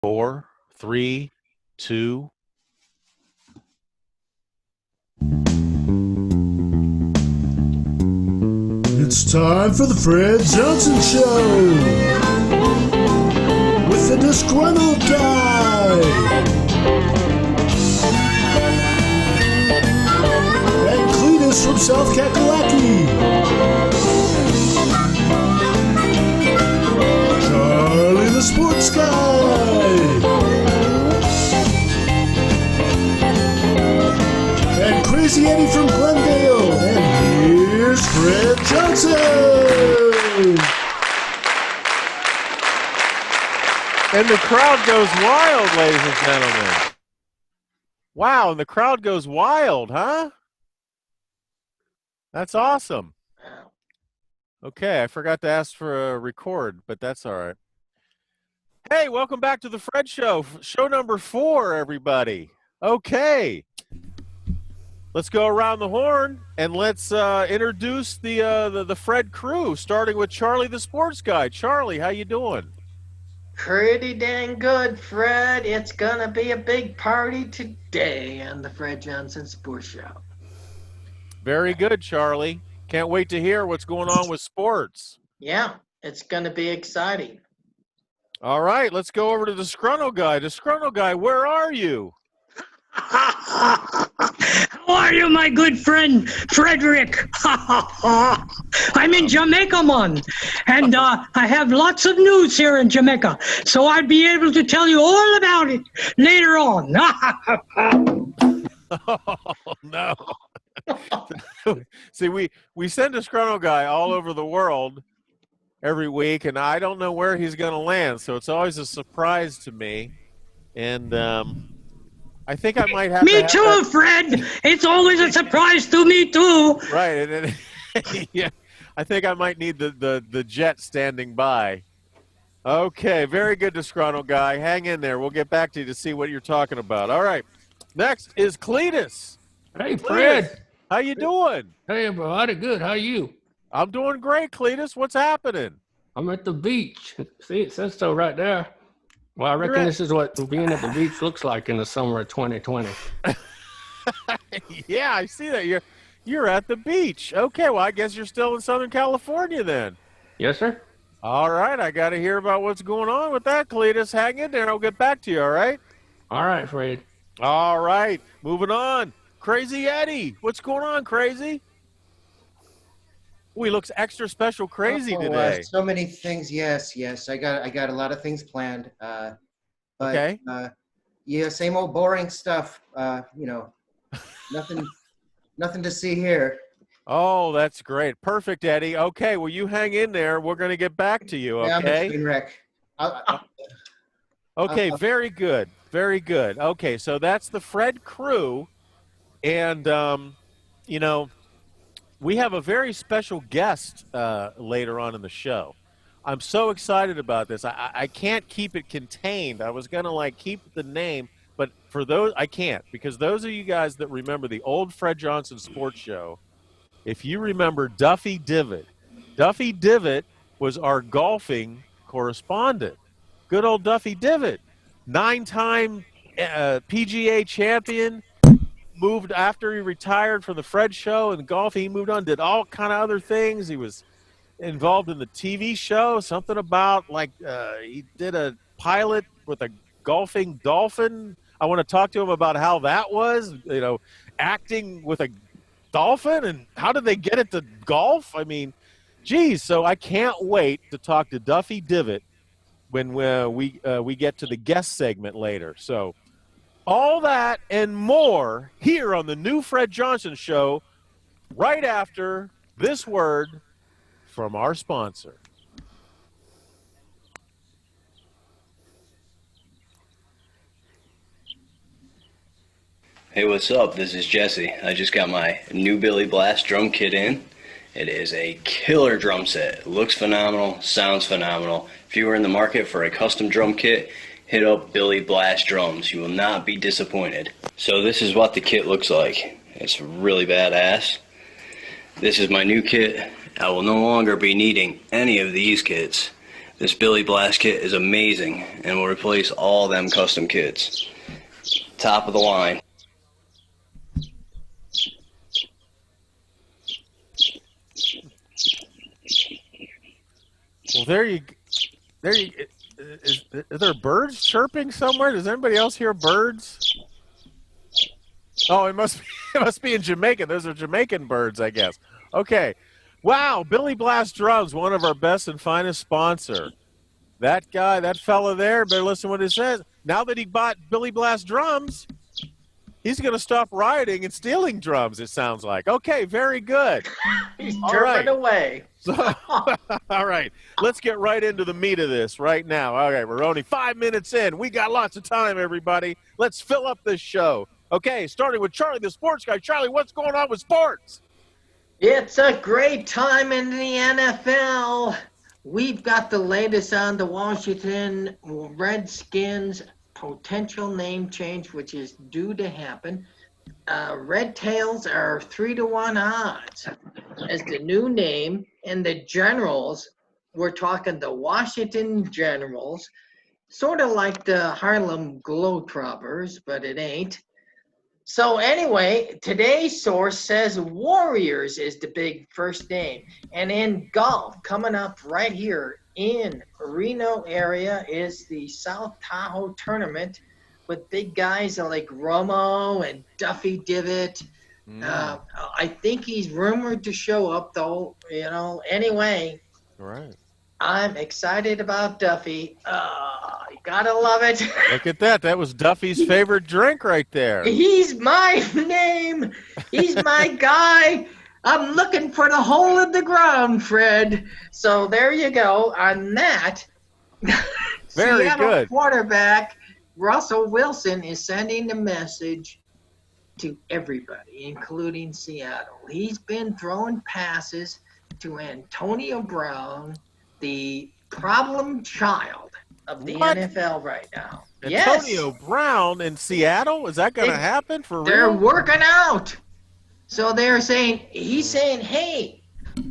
4, 3, 2. It's time for the Fred Johnson Show with the disgruntled guy and Cletus from South Kakalaki, Charlie the Sports Guy, and Crazy Eddie from Glendale. And here's Fred Johnson. And the crowd goes wild, ladies and gentlemen. Wow, and the crowd goes wild, huh? That's awesome. Okay, I forgot to ask for a record, but that's all right. Hey, welcome back to the Fred Show. Show number 4, everybody. Okay. Let's go around the horn and let's introduce the Fred crew, starting with Charlie the Sports Guy. Charlie, how you doing? Pretty dang good, Fred. It's gonna be a big party today on the Fred Johnson Sports Show. Very good, Charlie. Can't wait to hear what's going on with sports. Yeah, it's gonna be exciting. All right, let's go over to the Disgruntled Guy. Disgruntled Guy, where are you? How are you, my good friend Frederick? I'm in Jamaica, man, and I have lots of news here in Jamaica, so I'd be able to tell you all about it later on. Oh, no. See, we send Disgruntled Guy all over the world every week, and I don't know where he's going to land, so it's always a surprise to me. And I think I might have Me to too, have Fred. It's always a surprise to me too. right. And yeah, I think I might need the jet standing by. Okay, very good, Disgruntled Guy. Hang in there. We'll get back to you to see what you're talking about. All right. Next is Cletus. Hey, Fred. How you doing? Hey, buddy. Good. How you? I'm doing great, Cletus. What's happening? I'm at the beach. See, it says so right there. Well, I reckon this is what being at the beach looks like in the summer of 2020. Yeah, I see that. You're at the beach. Okay, well, I guess you're still in Southern California then. Yes, sir. All right, I got to hear about what's going on with that, Cletus. Hang in there. I'll get back to you, all right? All right, Fred. All right, moving on. Crazy Eddie. What's going on, Crazy? Oh, he looks extra special crazy today. So many things. Yes. I got a lot of things planned. But, okay. Yeah, same old boring stuff. Nothing to see here. Oh, that's great. Perfect, Eddie. Okay, well, you hang in there. We're going to get back to you, okay? Yeah, I'm a train wreck. Okay, very good. Very good. Okay, so that's the Fred crew. And, we have a very special guest later on in the show. I'm so excited about this. I can't keep it contained. I was going to, keep the name, but for those, I can't. Because those of you guys that remember the old Fred Johnson Sports Show, if you remember Duffy Divot was our golfing correspondent. Good old Duffy Divot, 9-time PGA champion. Moved after he retired from the Fred Show and golf. He moved on, did all kind of other things. He was involved in the TV show, something about he did a pilot with a golfing dolphin. I want to talk to him about how that was, acting with a dolphin and how did they get it to golf? I mean, geez. So I can't wait to talk to Duffy Divot when we get to the guest segment later. So. All that and more here on the new Fred Johnson Show right after this word from our sponsor. Hey, what's up? This is Jesse. I just got my new Billy Blast drum kit in. It is a killer drum set. It looks phenomenal, sounds phenomenal. If you are in the market for a custom drum kit, hit up Billy Blast Drums. You will not be disappointed. So this is what the kit looks like. It's really badass. This is my new kit. I will no longer be needing any of these kits. This Billy Blast kit is amazing and will replace all them custom kits. Top of the line. Well, there you. Is there birds chirping somewhere? Does anybody else hear birds? Oh, it must be in Jamaica. Those are Jamaican birds, I guess. Okay. Wow, Billy Blast Drums, one of our best and finest sponsor. That guy, that fella there, better listen to what he says. Now that he bought Billy Blast Drums, he's going to stop rioting and stealing drums, it sounds like. Okay, very good. He's All chirping right. away. So, all right, let's get right into the meat of this right now. All right, we're only 5 minutes in. We got lots of time, everybody. Let's fill up this show. Okay, starting with Charlie, the sports guy. Charlie, what's going on with sports? It's a great time in the NFL. We've got the latest on the Washington Redskins potential name change, which is due to happen. Red Tails are 3-1 odds as the new name, and the Generals, we're talking the Washington Generals, sort of like the Harlem Globetrotters, but it ain't. So anyway, today's source says Warriors is the big first name. And in golf, coming up right here in Reno area is the South Tahoe tournament with big guys like Romo and Duffy Divot. I think he's rumored to show up, though. Anyway, All right. I'm excited about Duffy. You gotta love it. Look at that. That was Duffy's favorite drink right there. He's my name. He's my guy. I'm looking for the hole in the ground, Fred. So there you go on that. Very Seattle good. Quarterback Russell Wilson is sending a message to everybody, including Seattle. He's been throwing passes to Antonio Brown, the problem child of the What? NFL right now. Antonio Brown in Seattle? Is that going to happen for They're real? working out. So he's saying, hey,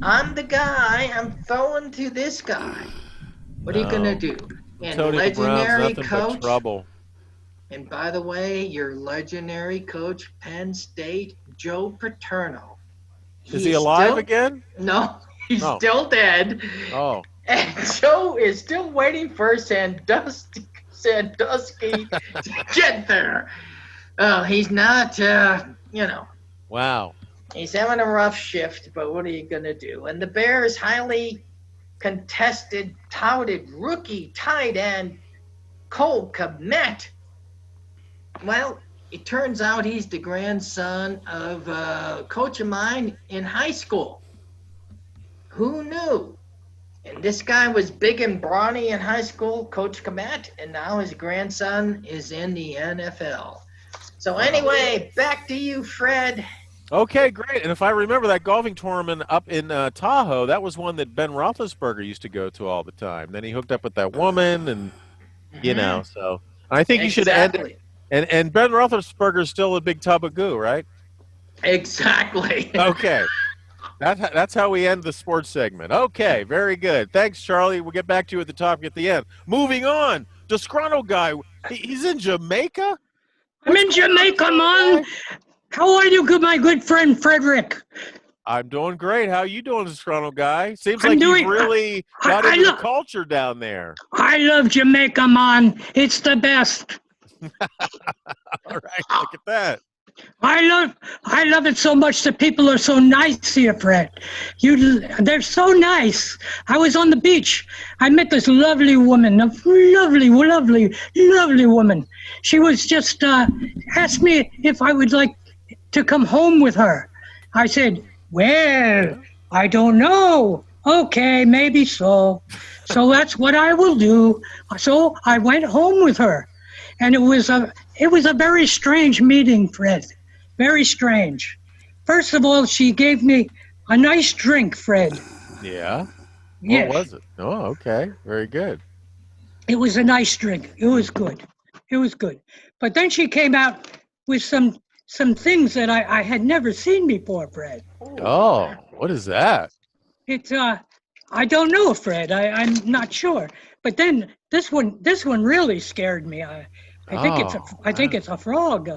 I'm the guy, I'm throwing to this guy. What are you going to do? And Antonio Brown's legendary nothing but coach, trouble. and by the way, your legendary coach, Penn State, Joe Paterno. Is he alive still- again? No, he's Oh. still dead. Oh. And Joe is still waiting for Sandusky to get there. He's not, Wow. he's having a rough shift, but what are you going to do? And the Bears' highly contested, touted rookie tight end, Cole Kmet. Well, it turns out he's the grandson of a coach of mine in high school. Who knew? And this guy was big and brawny in high school, Coach Kmet, and now his grandson is in the NFL. So anyway, back to you, Fred. Okay, great. And if I remember that golfing tournament up in Tahoe, that was one that Ben Roethlisberger used to go to all the time. Then he hooked up with that woman, and so I think you should end it. And Ben Roethlisberger is still a big tub of goo, right? Exactly. Okay. That's how we end the sports segment. Okay, very good. Thanks, Charlie. We'll get back to you at the topic at the end. Moving on, disgruntled guy. He's in Jamaica? I'm in Jamaica, man. How are you, my good friend Frederick? I'm doing great. How you doing, disgruntled guy? Seems I'm like doing- you've really got I into the love- culture down there. I love Jamaica, man. It's the best. All right, look at that. I love it so much. The people are so nice here, Fred. They're so nice. I was on the beach. I met this lovely woman, a lovely woman. She was just asked me if I would like to come home with her. I said, well, I don't know. Okay, maybe so. So that's what I will do. So I went home with her. And it was a very strange meeting, Fred. Very strange. First of all, she gave me a nice drink, Fred. Yeah? Yes. What was it? Oh, okay. Very good. It was a nice drink. It was good. But then she came out with some things that I had never seen before, Fred. Oh, what is that? It's I don't know, Fred. I'm not sure. But then this one really scared me. I think it's a frog.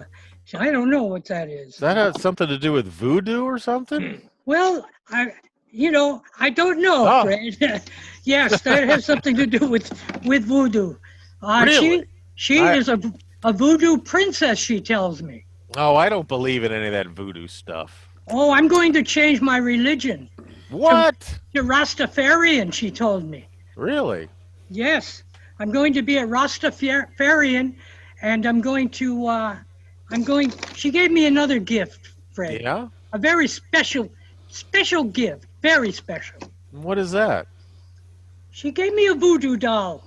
So I don't know what that is. Does that have something to do with voodoo or something? Well, I don't know, Oh. Fred. Yes, that has something to do with voodoo. Really? She is a voodoo princess, she tells me. Oh, I don't believe in any of that voodoo stuff. Oh, I'm going to change my religion What? to Rastafarian, she told me. Really? Yes, I'm going to be a Rastafarian, and she gave me another gift, Fred. Yeah? A very special gift, very special. What is that? She gave me a voodoo doll.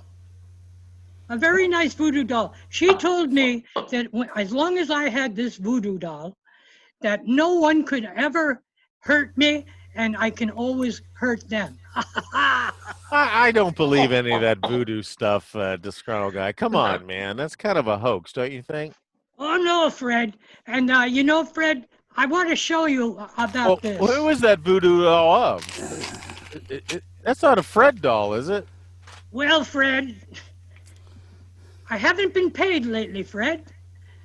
A very nice voodoo doll. She told me that as long as I had this voodoo doll, that no one could ever hurt me, and I can always hurt them. I don't believe any of that voodoo stuff, disgruntled guy. Come on, man. That's kind of a hoax, don't you think? Oh, no, Fred. And, Fred, I want to show you about Well, this. who is that voodoo doll of? That's not a Fred doll, is it? Well, Fred, I haven't been paid lately, Fred.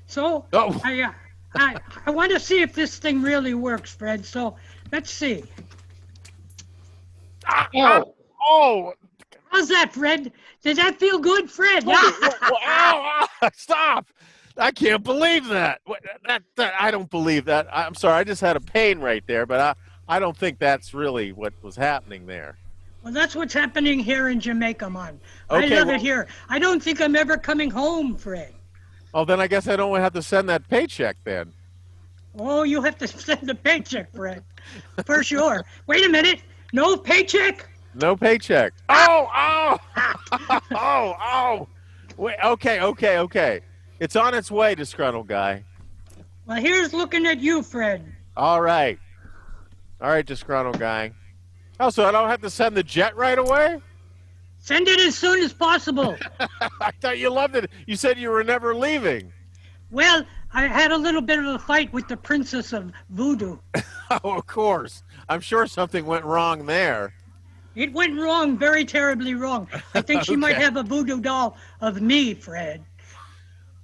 So Oh. I want to see if this thing really works, Fred. So let's see. Oh! How's that, Fred? Did that feel good, Fred? Ow! Stop! I can't believe that. That. I don't believe that. I'm sorry. I just had a pain right there, but I don't think that's really what was happening there. Well, that's what's happening here in Jamaica, man. Okay, I love it here. I don't think I'm ever coming home, Fred. Oh, then I guess I don't have to send that paycheck then. Oh, you have to send the paycheck, Fred. For sure. Wait a minute. No paycheck? No paycheck. Oh! Oh! Wait, okay. It's on its way, disgruntled guy. Well, here's looking at you, Fred. All right, disgruntled guy. Oh, so I don't have to send the jet right away? Send it as soon as possible. I thought you loved it. You said you were never leaving. Well, I had a little bit of a fight with the Princess of Voodoo. Oh, of course. I'm sure something went wrong there. It went wrong, very terribly wrong. I think she might Okay. have a voodoo doll of me, Fred.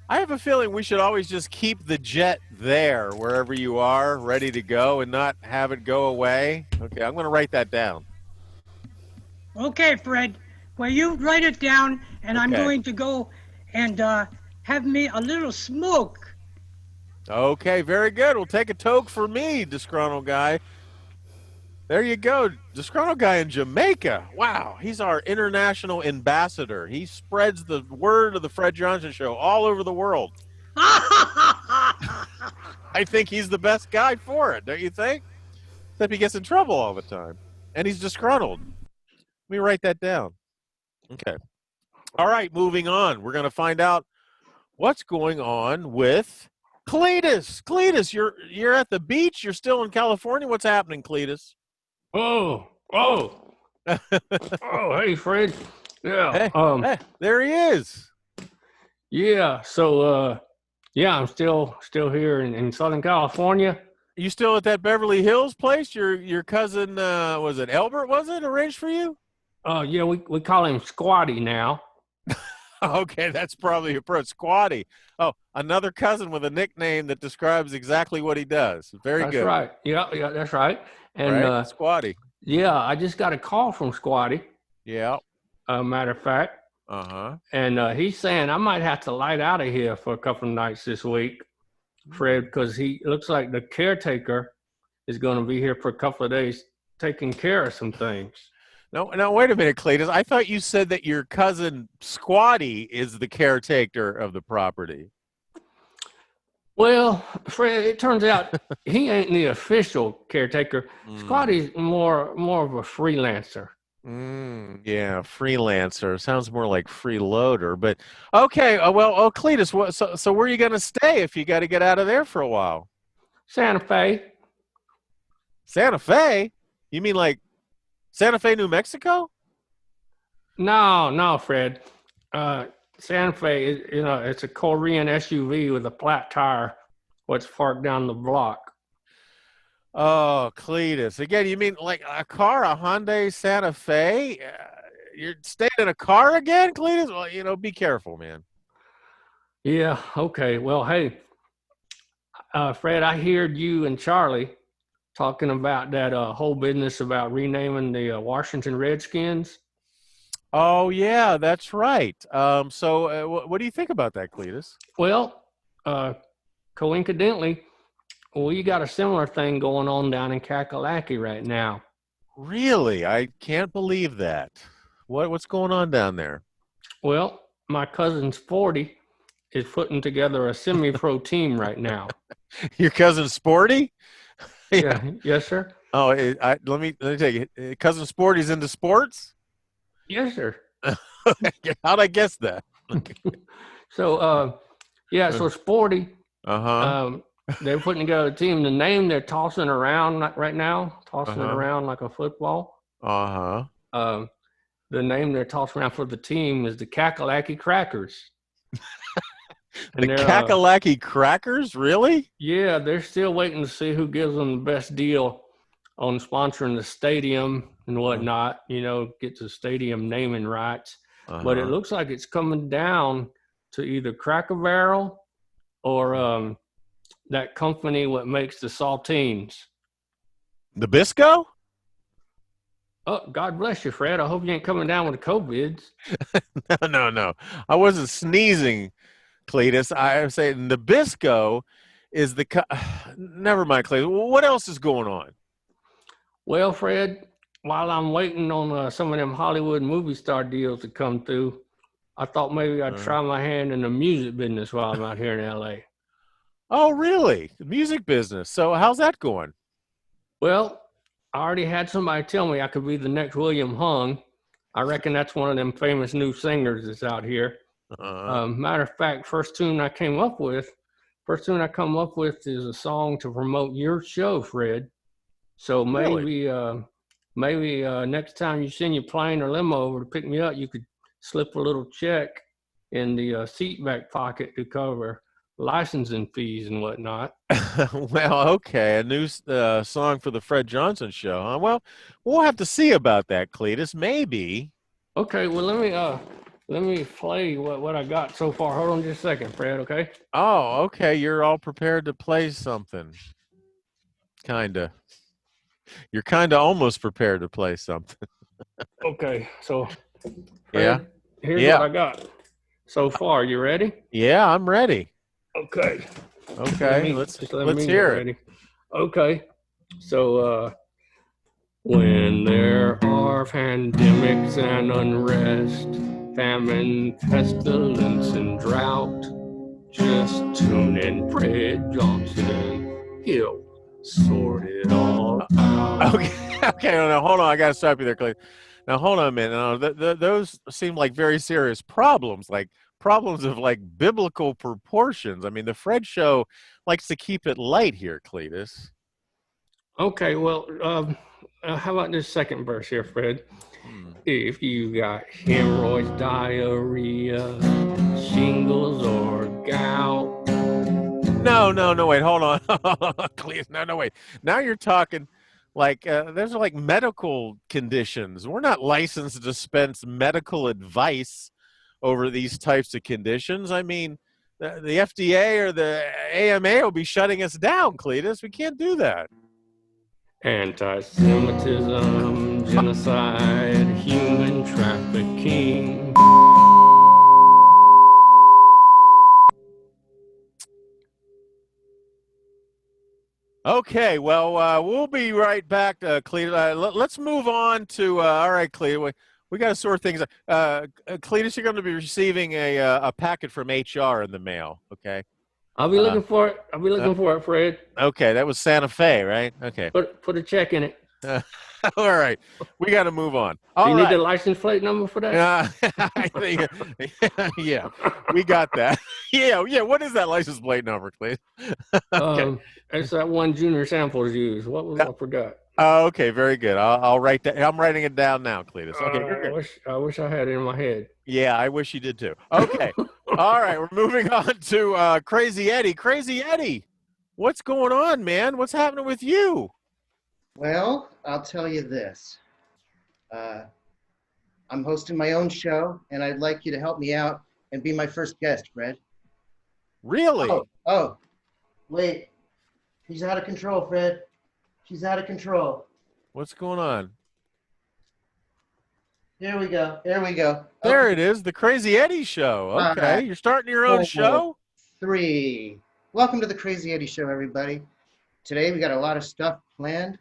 I have a feeling we should always just keep the jet there, wherever you are, ready to go, and not have it go away. Okay, I'm going to write that down. Okay, Fred. Well, you write it down, and I'm Okay. going to go and have me a little smoke. Okay, very good. We'll take a toke for me, disgruntled guy. There you go. Disgruntled guy in Jamaica. Wow, he's our international ambassador. He spreads the word of the Fred Johnson Show all over the world. I think he's the best guy for it, don't you think? Except he gets in trouble all the time. And he's disgruntled. Let me write that down. Okay. All right, moving on. We're going to find out what's going on with Cletus. Cletus, you're at the beach. You're still in California. What's happening, Cletus? Oh, hey, Fred. Yeah. Hey, there he is. Yeah. So, yeah, I'm still here in Southern California. You still at that Beverly Hills place? Your cousin, was it Albert, was it, arranged for you? Yeah, we call him Squatty now. Okay, that's probably approach. Squatty. Oh, another cousin with a nickname that describes exactly what he does. Very That's good. right. Yeah, that's right. And Right? Squatty. yeah, I just got a call from Squatty. Yeah. Matter of fact, Uh-huh. and he's saying I might have to light out of here for a couple of nights this week, Fred, because he looks like the caretaker is going to be here for a couple of days taking care of some things. No, wait a minute, Cletus. I thought you said that your cousin Squatty is the caretaker of the property. Well, Fred, it turns out he ain't the official caretaker. Squatty's more of a freelancer. Yeah, freelancer. Sounds more like freeloader. But okay, Cletus, so where are you going to stay if you got to get out of there for a while? Santa Fe. Santa Fe? You mean like Santa Fe, New Mexico? No, Fred. Santa Fe, it's a Korean SUV with a flat tire, what's parked down the block. Oh, Cletus. Again, you mean like a car, a Hyundai Santa Fe? You're staying in a car again, Cletus? Well, be careful, man. Yeah. Okay. Well, hey, Fred, I heard you and Charlie talking about that whole business about renaming the Washington Redskins. Oh, yeah, that's right. So what do you think about that, Cletus? Well, coincidentally, we got a similar thing going on down in Kakalaki right now. Really? I can't believe that. What's going on down there? Well, my cousin's 40 is putting together a semi-pro team right now. Your cousin Sporty? Yeah. Yes, sir. Oh, let me take it. Cousin Sporty's into sports? Yes, sir. How'd I guess that? So, so Sporty, Uh-huh. they're putting together a team. The name they're tossing around right now, tossing it Uh-huh. around like a football. Uh-huh. The name they're tossing around for the team is the Kakalaki Crackers. The Kakalaki Crackers? Really? Yeah, they're still waiting to see who gives them the best deal on sponsoring the stadium and whatnot, get the stadium naming rights. But it Uh-huh. looks like it's coming down to either Cracker Barrel or that company what makes the saltines. Nabisco? Oh, God bless you, Fred. I hope you ain't coming down with the COVIDs. No. I wasn't sneezing, Cletus. I say Nabisco is never mind, Cletus. What else is going on? Well, Fred, while I'm waiting on some of them Hollywood movie star deals to come through, I thought maybe I'd try my hand in the music business while I'm out here in L.A. Oh, really? The music business. So how's that going? Well, I already had somebody tell me I could be the next William Hung. I reckon that's one of them famous new singers that's out here. Matter of fact, first tune I come up with is a song to promote your show, Fred. So maybe next time you send your plane or limo over to pick me up, you could slip a little check in the seat back pocket to cover licensing fees and whatnot. Well, okay, a new song for the Fred Johnson Show, huh? Well, we'll have to see about that, Cletus. Maybe. Okay, well let me play what I got so far. Hold on just a second, Fred. Okay. Oh, okay. You're all prepared to play something. Kinda. You're kinda almost prepared to play something. Okay, so Fred, here's what I got so far. You ready? Yeah, I'm ready. Okay. Okay, let's hear it. Okay, so when there are pandemics and unrest, famine, pestilence, and drought, just tune in Fred Johnson. He'll sort it all out. Okay. No, hold on. I got to stop you there, Clay. Now, hold on a minute. Now, those seem like very serious problems, like problems of like biblical proportions. I mean, the Fred Show likes to keep it light here, Cletus. Okay, well, how about this second verse here, Fred? If you got hemorrhoids, diarrhea, shingles, or gout. No, wait, hold on. Cletus, no, wait. Now you're talking like there's like medical conditions. We're not licensed to dispense medical advice over these types of conditions. I mean, the FDA or the AMA will be shutting us down, Cletus. We can't do that. Anti-Semitism, genocide, human trafficking. Okay, well, we'll be right back, Cletus. Let's move on to, all right, Cletus, we got to sort things out. Cletus, you're going to be receiving a packet from HR in the mail, okay? I'll be looking for it. I'll be looking for it, Fred. Okay, that was Santa Fe, right? Okay. Put a check in it. All right, we got to move on. Do you need the license plate number for that? I think, yeah, we got that. Yeah. What is that license plate number, please? Okay. It's that one Junior Samples used. What was I forgot? Oh, okay, very good. I'll write that. I'm writing it down now, Cletus. Okay. I wish I had it in my head. Yeah, I wish you did too. Okay. All right, we're moving on to Crazy Eddie. Crazy Eddie, what's going on, man? What's happening with you? Well, I'll tell you this. I'm hosting my own show, and I'd like you to help me out and be my first guest, Fred. Really? Oh, wait. She's out of control, Fred. She's out of control. What's going on? Here we go. There we go. There Okay. it is, the Crazy Eddie Show. Okay, you're starting your own 4, show? 3. Welcome to the Crazy Eddie Show, everybody. Today we got a lot of stuff planned.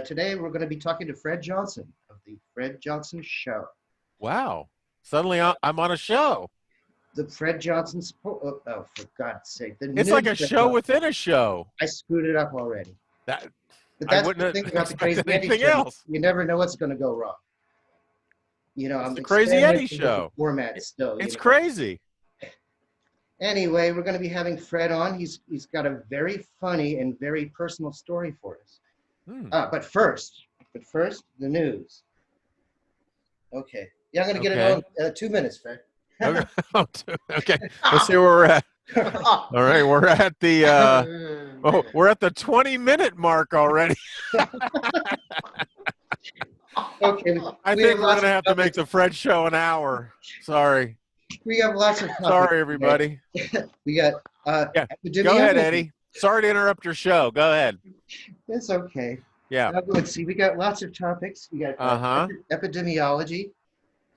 Today we're going to be talking to Fred Johnson of the Fred Johnson Show. Wow. Suddenly I'm on a show. The Fred Johnson oh, for God's sake. It's like a show within a show. I screwed it up already. That But I that's wouldn't the have thing about the Crazy expected Eddie anything Show. else. You never know what's going to go wrong. You know, It's I'm the Crazy Eddie experimenting with Show. the format still. It's you know. crazy. Anyway, we're going to be having Fred on. He's got a very funny and very personal story for us. But first, the news. Okay. Yeah, I'm going to get it on 2 minutes, Fred. Okay. Let's see where we're at. All right, we're at the we're at the 20-minute mark already. Okay. I think we're gonna have to make the Fred Show an hour. Sorry. We have lots of topics. Sorry, everybody. We got Yeah. Go ahead, Eddie. Sorry to interrupt your show. Go ahead. It's okay. Yeah. Let's see. We got lots of topics. We got epidemiology,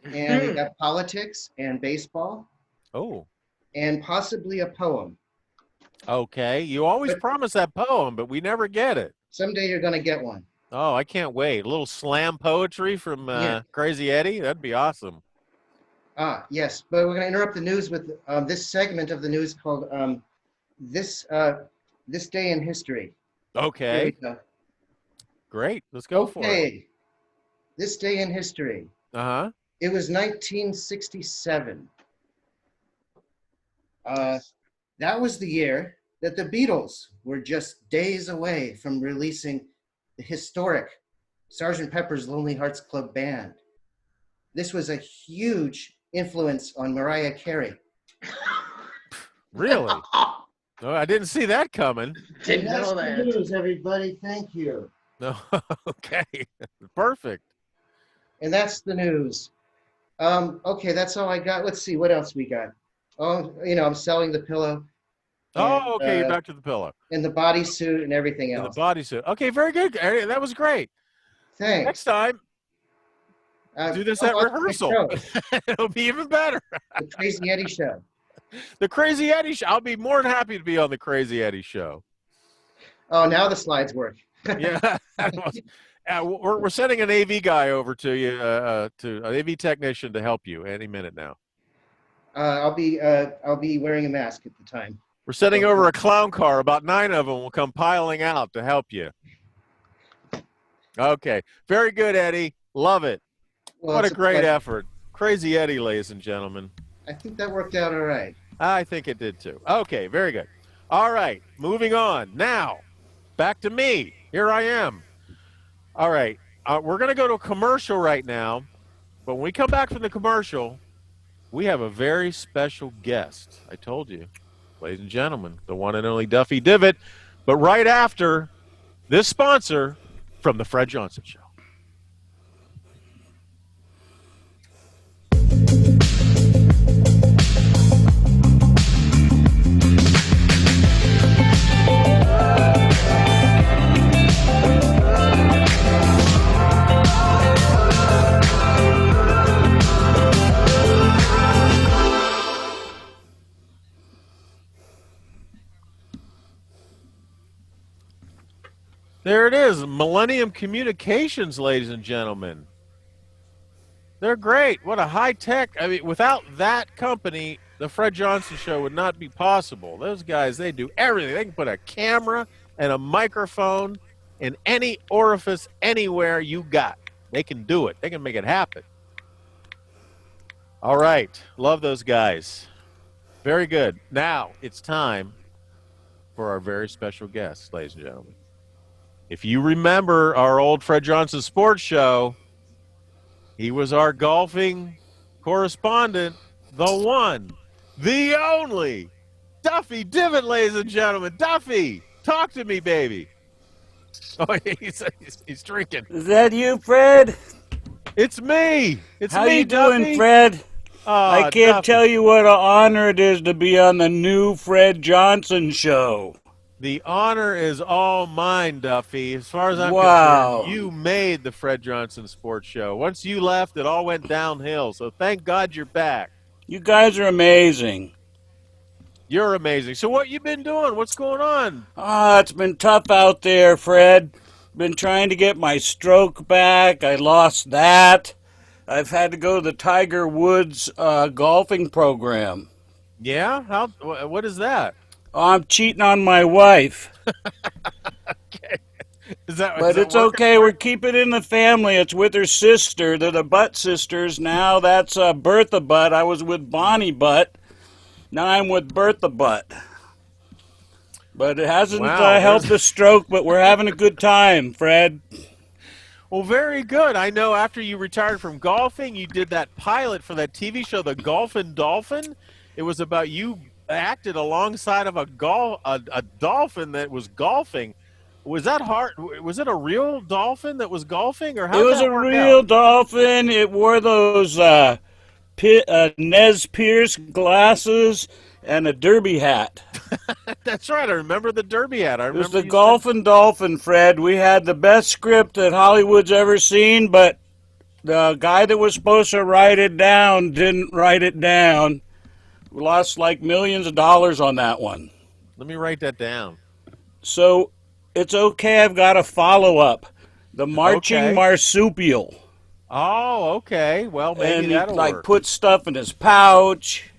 and we got politics and baseball, Oh. and possibly a poem. Okay. You always promise that poem, but we never get it. Someday you're going to get one. Oh, I can't wait. A little slam poetry from Crazy Eddie. That'd be awesome. Yes, but we're going to interrupt the news with this segment of the news called This Day in History. Okay. Here we go. Great. Let's go for it. Okay. This Day in History. Uh-huh. It was 1967. That was the year that the Beatles were just days away from releasing the historic Sgt. Pepper's Lonely Hearts Club Band. This was a huge influence on Mariah Carey. Really? No, I didn't see that coming. Didn't And that's know the that. news, everybody. Thank you. No. Okay. Perfect. And that's the news. Okay, that's all I got. Let's see what else we got. Oh, I'm selling the pillow. Oh, okay. You're back to the pillow. And the bodysuit and everything And else. the bodysuit. Okay, very good. That was great. Thanks. Next time, do this at I'll watch my rehearsal. show, It'll be even better. The Crazy Eddie Show. The Crazy Eddie Show. I'll be more than happy to be on the Crazy Eddie Show. Oh, now the slides work. Yeah. We're sending an AV guy over to you, to an AV technician to help you any minute now. I'll be wearing a mask at the time. We're sending over a clown car. About 9 of them will come piling out to help you. Okay. Very good, Eddie. Love it. Well, What a it's great pleasure. effort. Crazy Eddie, ladies and gentlemen. I think that worked out all right. I think it did too. Okay, very good. All right, moving on. Now, back to me. Here I am. All right, we're going to go to a commercial right now. But when we come back from the commercial, we have a very special guest. I told you, ladies and gentlemen, the one and only Duffy Divot. But right after this sponsor from the Fred Johnson Show. There it is, Millennium Communications, ladies and gentlemen. They're great. What a high tech. I mean, without that company, the Fred Johnson Show would not be possible. Those guys, they do everything. They can put a camera and a microphone in any orifice anywhere you got. They can do it. They can make it happen. All right. Love those guys. Very good. Now it's time for our very special guest, ladies and gentlemen. If you remember our old Fred Johnson Sports Show, he was our golfing correspondent, the one, the only, Duffy Divot, ladies and gentlemen. Duffy, talk to me, baby. Oh, he's drinking. Is that you, Fred? It's me. It's How me, you doing, Duffy. Fred? I Aw, can't Duffy. tell you what an honor it is to be on the new Fred Johnson show. The honor is all mine, Duffy. As far as I'm Wow. concerned, you made the Fred Johnson Sports Show. Once you left, it all went downhill. So thank God you're back. You guys are amazing. You're amazing. So what you been doing? What's going on? It's been tough out there, Fred. Been trying to get my stroke back. I lost that. I've had to go to the Tiger Woods golfing program. Yeah? What is that? I'm cheating on my wife. But it's okay. We're keeping it in the family. It's with her sister. They're the Butt sisters. Now that's Bertha Butt. I was with Bonnie Butt. Now I'm with Bertha Butt. But it hasn't helped the stroke, but we're having a good time, Fred. Well, very good. I know after you retired from golfing, you did that pilot for that TV show, The Golfin' Dolphin. It was about you acted alongside of a dolphin that was golfing. Was that hard? Was it a real dolphin that was golfing, or how? It was a real dolphin. It wore those Nez Perce glasses and a derby hat. That's right. I remember the derby hat. It was the Golfin' Dolphin, Fred. We had the best script that Hollywood's ever seen, but the guy that was supposed to write it down didn't write it down. We lost like millions of dollars on that one. Let me write that down. So it's okay. I've got a follow-up. The Marching Marsupial. Oh, okay. Well, maybe that'll work. Like put stuff in his pouch.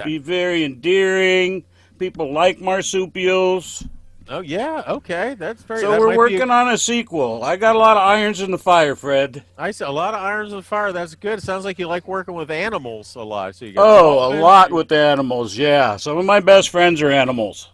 Be very endearing. People like marsupials. Oh, yeah. Okay. That's very... So we're working on a sequel. I got a lot of irons in the fire, Fred. I see a lot of irons in the fire. That's good. It sounds like you like working with animals a lot. So you got a lot with animals, yeah. Some of my best friends are animals.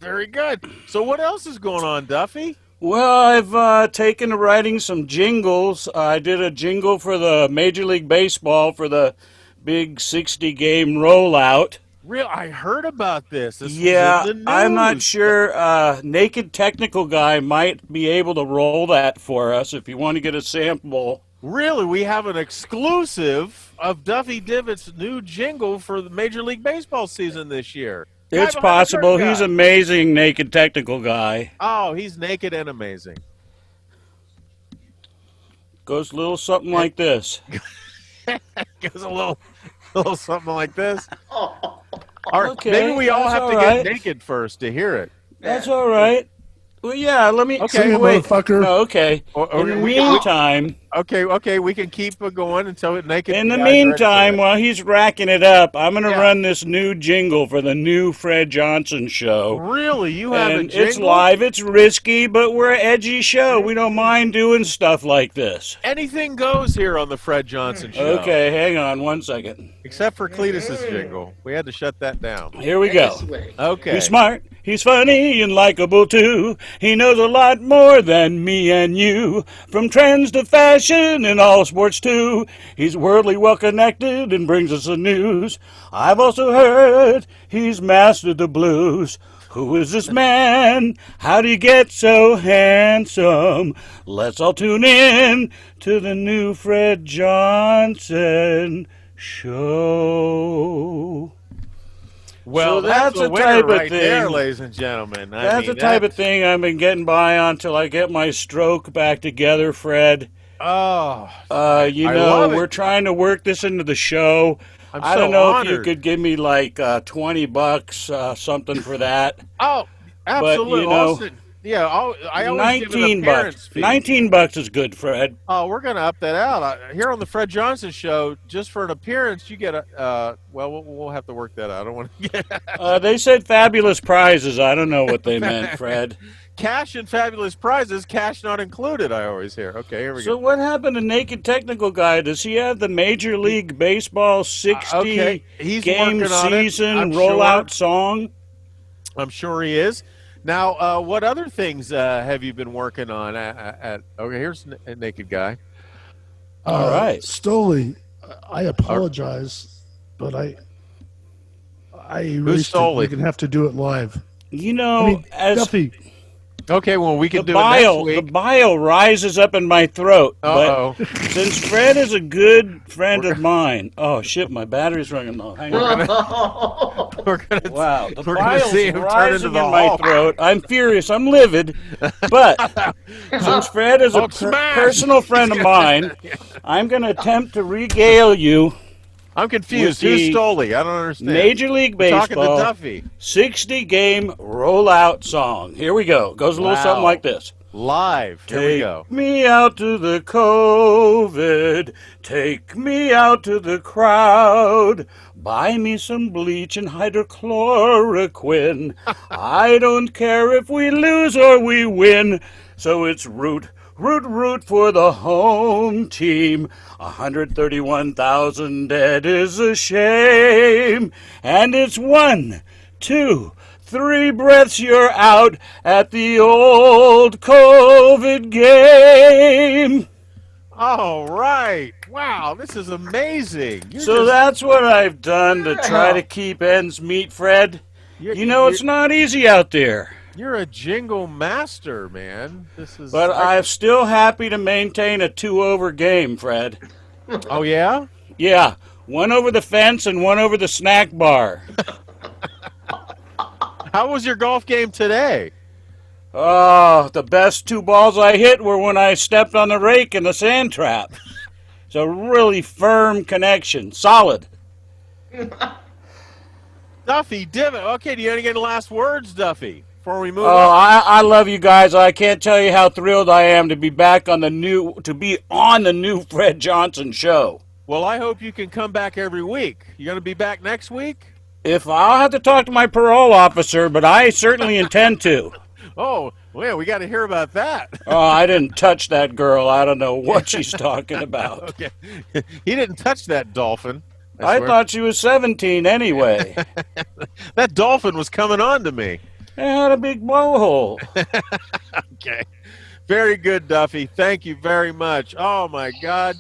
Very good. So what else is going on, Duffy? Well, I've taken to writing some jingles. I did a jingle for the Major League Baseball for the big 60-game rollout. I heard about this. Yeah, I'm not sure. Naked Technical Guy might be able to roll that for us if you want to get a sample. Really? We have an exclusive of Duffy Divott's new jingle for the Major League Baseball season this year. It's possible. He's amazing, Naked Technical Guy. Oh, he's naked and amazing. Goes a little something like this. Goes a little something like this. Oh. All right, okay, maybe we all have to get naked first to hear it. That's all right. Well, yeah, let me... Okay, motherfucker. No, okay. In the meantime... Okay, we can keep going until naked... In the meantime, while he's racking it up, I'm going to run this new jingle for the new Fred Johnson show. Really? You have a jingle? It's live, it's risky, but we're an edgy show. We don't mind doing stuff like this. Anything goes here on the Fred Johnson show. Okay, hang on 1 second. Except for Cletus's jingle. We had to shut that down. Here we go. Okay. He's smart, he's funny and likable too. He knows a lot more than me and you. From trends to fashion and all sports too. He's worldly well connected and brings us the news. I've also heard he's mastered the blues. Who is this man? How do you get so handsome? Let's all tune in to the new Fred Johnson show. Well, so that's the type right of thing, there, ladies and gentlemen. That's the type of thing I've been getting by on till I get my stroke back together, Fred. Oh, we're trying to work this into the show. I don't know if you could give me like $20, something for that. Oh, absolutely. But, yeah, I always give an appearance fee. $19 is good, Fred. Oh, we're going to up that out. Here on the Fred Johnson Show, just for an appearance, you get a, we'll have to work that out. I don't want to get they said fabulous prizes. I don't know what they meant, Fred. Cash and fabulous prizes, cash not included, I always hear. Okay, here we go. So what happened to Naked Technical Guy? Does he have the Major League Baseball 60-game season rollout song? I'm sure he is. Now, what other things have you been working on? Okay, here's a Naked Guy. All right, Stoli, I apologize, but I Who's Stoli? We're gonna have to do it live. You know, Duffy, Okay, well, we can The do it next bile, the week. bile rises up in my throat. Uh-oh. But since Fred is a good friend of mine, oh shit, my battery's running low. Hang on. We're gonna Wow, the we're gonna bile's see him turn into rising the in my Hulk. throat. I'm furious. I'm livid. But since Fred is a Hulk smash! personal friend of mine, I'm going to attempt to regale you I'm confused. With Who's the Stoley? I don't understand. Major League We're talking to Baseball Duffy. 60-game rollout song. Here we go. Goes a little Wow. something like this. Live. Here we Take go. me out to the COVID. Take me out to the crowd. Buy me some bleach and hydrochloroquine. I don't care if we lose or we win. So it's root for the home team. 131,000 dead is a shame. And it's 1, 2, 3 breaths, you're out at the old COVID game. All right. Wow, this is amazing. So that's what I've done to try to keep ends meet, Fred. You know, it's not easy out there. You're a jingle master, man. This is. But I'm still happy to maintain a 2-over game, Fred. Oh, yeah? Yeah, 1 over the fence and 1 over the snack bar. How was your golf game today? Oh, the best 2 balls I hit were when I stepped on the rake in the sand trap. It's a really firm connection. Solid. Duffy, Divot. Okay, do you have any last words, Duffy, before we move Oh, on? I love you guys. I can't tell you how thrilled I am to be back on the new Fred Johnson show. Well, I hope you can come back every week. You going to be back next week? If I'll have to talk to my parole officer, but I certainly intend to. Oh, well, we got to hear about that. Oh, I didn't touch that girl. I don't know what she's talking about. Okay. He didn't touch that dolphin. I thought she was 17 anyway. That dolphin was coming on to me. It had a big blowhole. Okay. Very good, Duffy. Thank you very much. Oh, my God.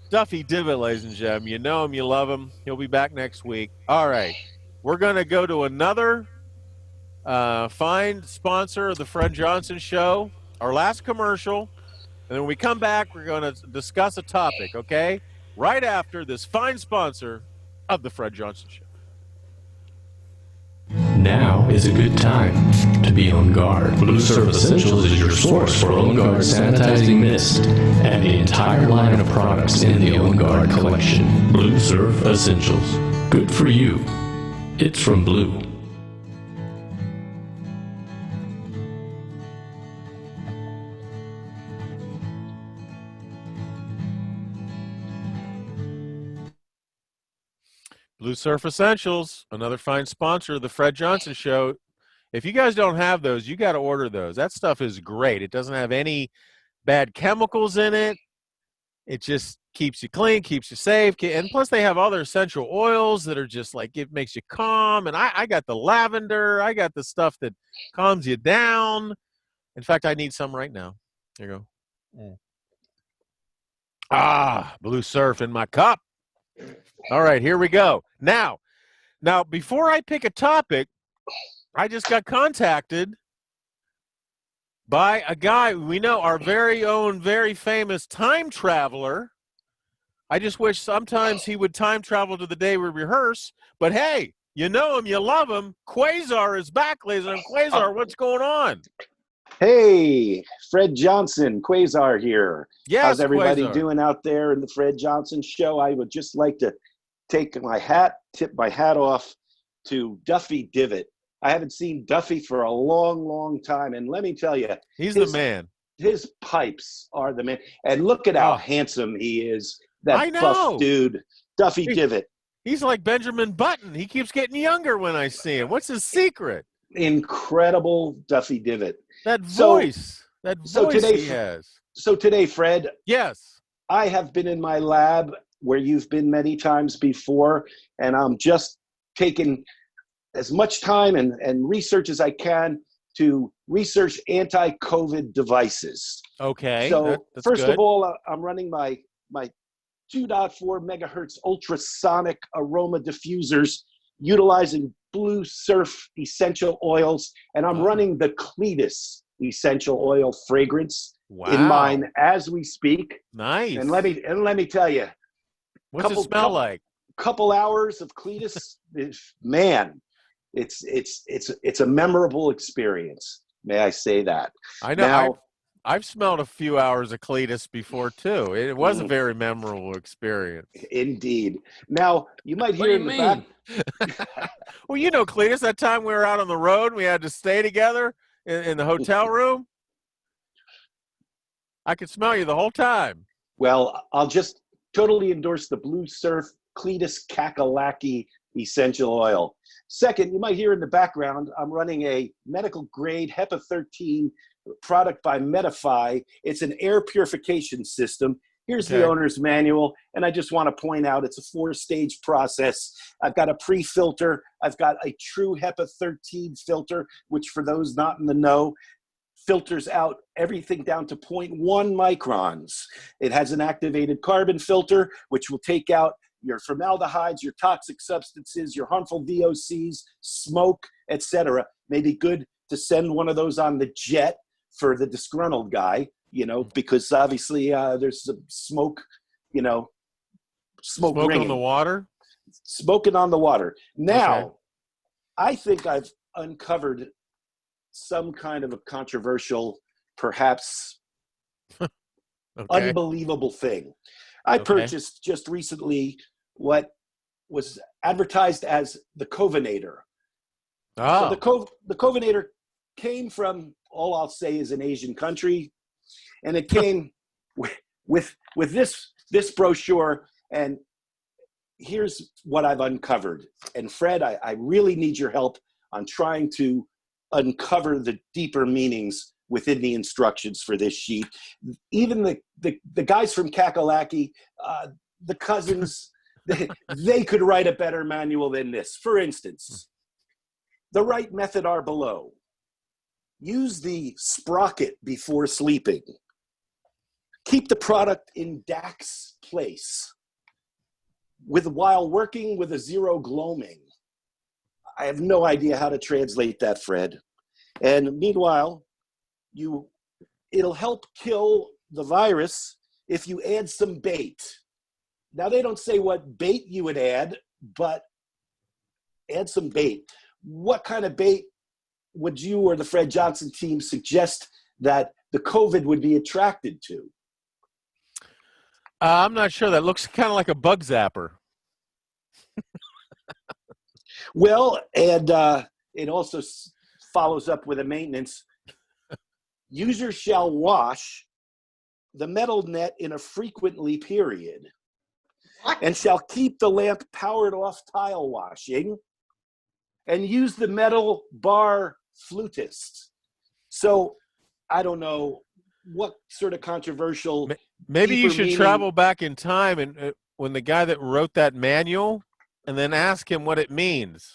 Duffy Divot, ladies and gentlemen. You know him, you love him. He'll be back next week. All right. We're going to go to another fine sponsor of the Fred Johnson Show, our last commercial. And then when we come back, we're going to discuss a topic, okay? Right after this fine sponsor of the Fred Johnson Show. Now is a good time to be on guard. Blue Surf Essentials is your source for On Guard sanitizing mist and the entire line of products in the On Guard collection. Blue Surf Essentials. Good for you. It's from Blue. Blue Surf Essentials, another fine sponsor of the Fred Johnson Show. If you guys don't have those, you got to order those. That stuff is great. It doesn't have any bad chemicals in it. It just keeps you clean, keeps you safe. And plus they have other essential oils that are just like, it makes you calm. And I got the lavender. I got the stuff that calms you down. In fact, I need some right now. Here you go. Ah, Blue Surf in my cup. All right, here we go. Now, before I pick a topic, I just got contacted by a guy we know, our very own, very famous time traveler. I just wish sometimes he would time travel to the day we rehearse. But hey, you know him, you love him. Quasar is back, ladies and gentlemen. Quasar, what's going on? Hey, Fred Johnson, Quasar here. Yes, how's everybody Quasar. doing out there in the Fred Johnson Show? I would just like to tip my hat off to Duffy Divot. I haven't seen Duffy for a long, long time, and let me tell you, He's the man. His pipes are the man. And look at how handsome he is. That I know. buff dude, Duffy Divot. He's like Benjamin Button. He keeps getting younger when I see him. What's his secret? Incredible Duffy Divot. That voice. Today, he has. So today, Fred. Yes. I have been in my lab where you've been many times before, and I'm just taking as much time and research as I can to research anti-COVID devices. Okay. So that's first good. of all, I'm running my 2.4 megahertz ultrasonic aroma diffusers utilizing Blue Surf essential oils, and I'm running the Cletus essential oil fragrance in mine as we speak. Nice. And let me tell you, what's it smell like? Couple hours of Cletus, man, it's a memorable experience. May I say that? I know. Now, I've smelled a few hours of Cletus before too. It was a very memorable experience. Indeed. Now you might hear in the back. Well, you know, Cletus, that time we were out on the road, we had to stay together in the hotel room. I could smell you the whole time. Well, I'll just totally endorse the Blue Surf Cletus Kakalaki essential oil. Second, you might hear in the background, I'm running a medical grade HEPA 13 product by Medify. It's an air purification system. Here's the owner's manual, and I just want to point out it's a 4-stage process. I've got a pre-filter. I've got a true HEPA 13 filter, which for those not in the know, filters out everything down to 0.1 microns. It has an activated carbon filter, which will take out your formaldehydes, your toxic substances, your harmful VOCs, smoke, etc. Maybe good to send one of those on the jet for the disgruntled guy, you know, because obviously there's some smoke, you know, smoking on the water. Smoking on the water. Now, I think I've uncovered some kind of a controversial, perhaps unbelievable thing. I purchased just recently what was advertised as the Covinator. So the Covinator came from, all I'll say is an Asian country, and it came with this brochure. And here's what I've uncovered. And Fred, I really need your help on trying to uncover the deeper meanings within the instructions for this sheet. Even the guys from Kakalaki, the cousins, they could write a better manual than this. For instance, the right method are below. Use the sprocket before sleeping. Keep the product in Dax place while working with a zero gloaming. I have no idea how to translate that, Fred. And meanwhile, it'll help kill the virus if you add some bait. Now, they don't say what bait you would add, but add some bait. What kind of bait would you or the Fred Johnson team suggest that the COVID would be attracted to? I'm not sure. That looks kind of like a bug zapper. Well, and it also follows up with a maintenance. User shall wash the metal net in a frequently period and shall keep the lamp powered off tile washing and use the metal bar flutist. So I don't know what sort of controversial. Maybe you should travel back in time and when the guy that wrote that manual and then ask him what it means.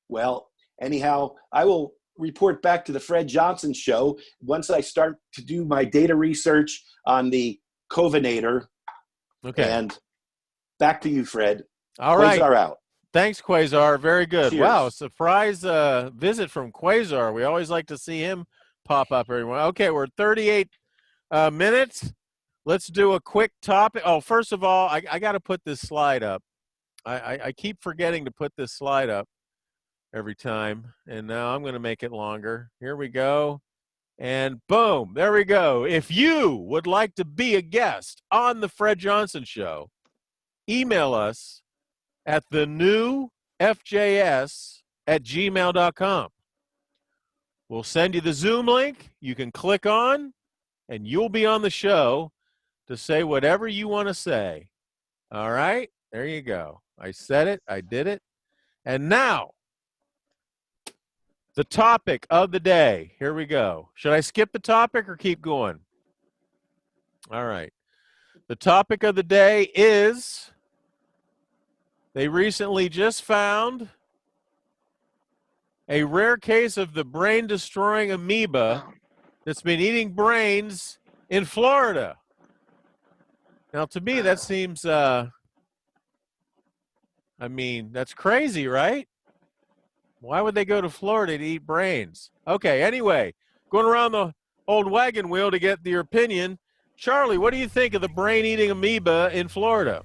Well, anyhow, I will report back to the Fred Johnson show once I start to do my data research on the Covinator. Okay. And back to you, Fred. All right. Quasar out. Thanks, Quasar. Very good. Cheers. Wow, surprise visit from Quasar. We always like to see him pop up everywhere. Okay, we're at 38 minutes. Let's do a quick topic. Oh, first of all, I got to put this slide up. I keep forgetting to put this slide up every time, and now I'm going to make it longer. Here we go. And boom, there we go. If you would like to be a guest on the Fred Johnson Show, email us at thenewfjs@gmail.com. We'll send you the Zoom link. You can click on, and you'll be on the show to say whatever you want to say. All right? There you go. I said it. I did it. And now, the topic of the day. Here we go. Should I skip the topic or keep going? All right. The topic of the day is they recently just found a rare case of the brain-destroying amoeba that's been eating brains in Florida. Now, to me, that seems, that's crazy, right? Why would they go to Florida to eat brains? Okay, anyway, going around the old wagon wheel to get your opinion. Charlie, what do you think of the brain-eating amoeba in Florida?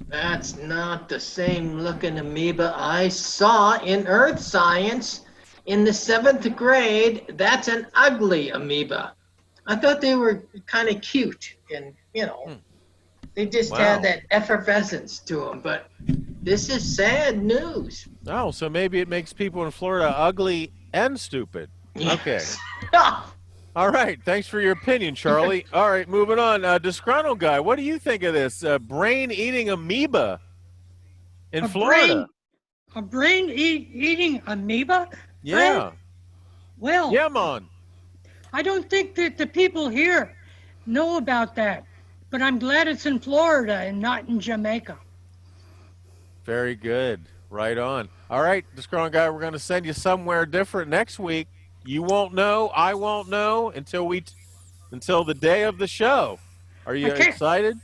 That's not the same looking amoeba I saw in Earth Science in the 7th grade. That's an ugly amoeba. I thought they were kind of cute and, they just had that effervescence to them. But this is sad news. Oh, so maybe it makes people in Florida ugly and stupid. Okay. All right. Thanks for your opinion, Charlie. All right, moving on. Disgruntled guy, what do you think of this brain-eating amoeba in Florida? A brain-eating amoeba? Yeah. Fred? Well, yeah, man. I don't think that the people here know about that, but I'm glad it's in Florida and not in Jamaica. Very good. Right on. All right, Disgruntled guy, we're going to send you somewhere different next week. You won't know, I won't know until the day of the show. Are you excited?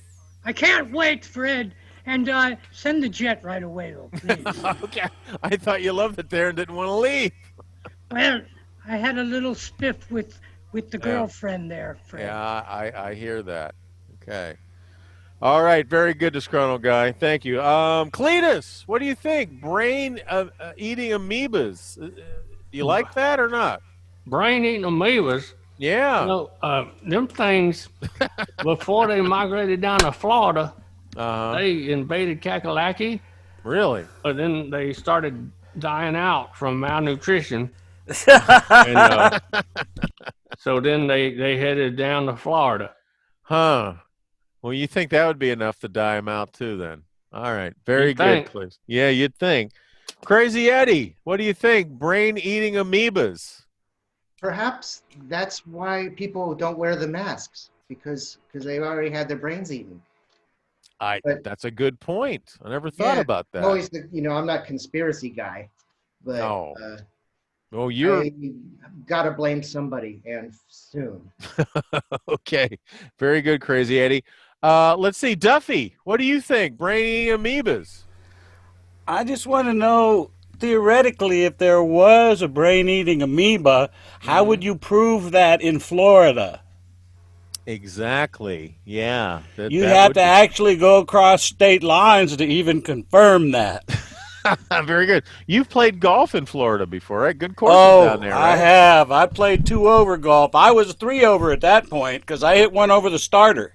I can't wait, Fred. And send the jet right away, though, please. Okay. I thought you loved it there and didn't want to leave. Well, I had a little spiff with the girlfriend there, Fred. Yeah, I hear that. Okay. All right, very good, Disgruntled guy. Thank you. Cletus, what do you think? Brain eating amoebas. Do you like that or not? Brain eating amoebas? Yeah. Them things, before they migrated down to Florida, they invaded Kakalaki. Really? But then they started dying out from malnutrition. So then they headed down to Florida. Huh. Well, you think that would be enough to die them out too then? All right. Very good, please. Yeah, you'd think. Crazy Eddie, what do you think? Brain-eating amoebas. Perhaps that's why people don't wear the masks, because they've already had their brains eaten. That's a good point. I never thought about that. Always, I'm not a conspiracy guy, but you're got to blame somebody, and soon. Okay, very good, Crazy Eddie. Let's see, Duffy, what do you think? Brain-eating amoebas. I just want to know, theoretically, if there was a brain-eating amoeba, how would you prove that in Florida? Exactly. Yeah. You have to actually go across state lines to even confirm that. Very good. You've played golf in Florida before, right? Good courses down there, right? I have. I played 2-over golf. I was 3-over at that point because I hit one over the starter.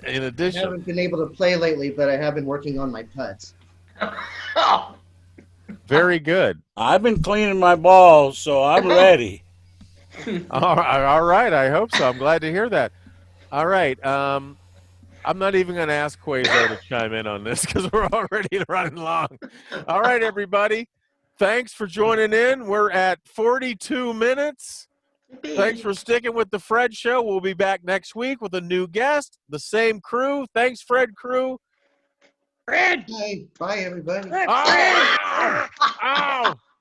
In addition, I haven't been able to play lately, but I have been working on my putts. Very good. I've been cleaning my balls, so I'm ready. All right. I hope so. I'm glad to hear that. All right. I'm not even going to ask Quasar to chime in on this because we're already running long. All right, everybody. Thanks for joining in. We're at 42 minutes. Thanks for sticking with the Fred Show. We'll be back next week with a new guest, the same crew. Thanks, Fred crew. Fred! Hey, bye, everybody. Ow!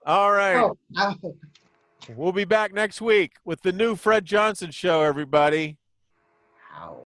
All right. Ow. We'll be back next week with the new Fred Johnson Show, everybody. Ow.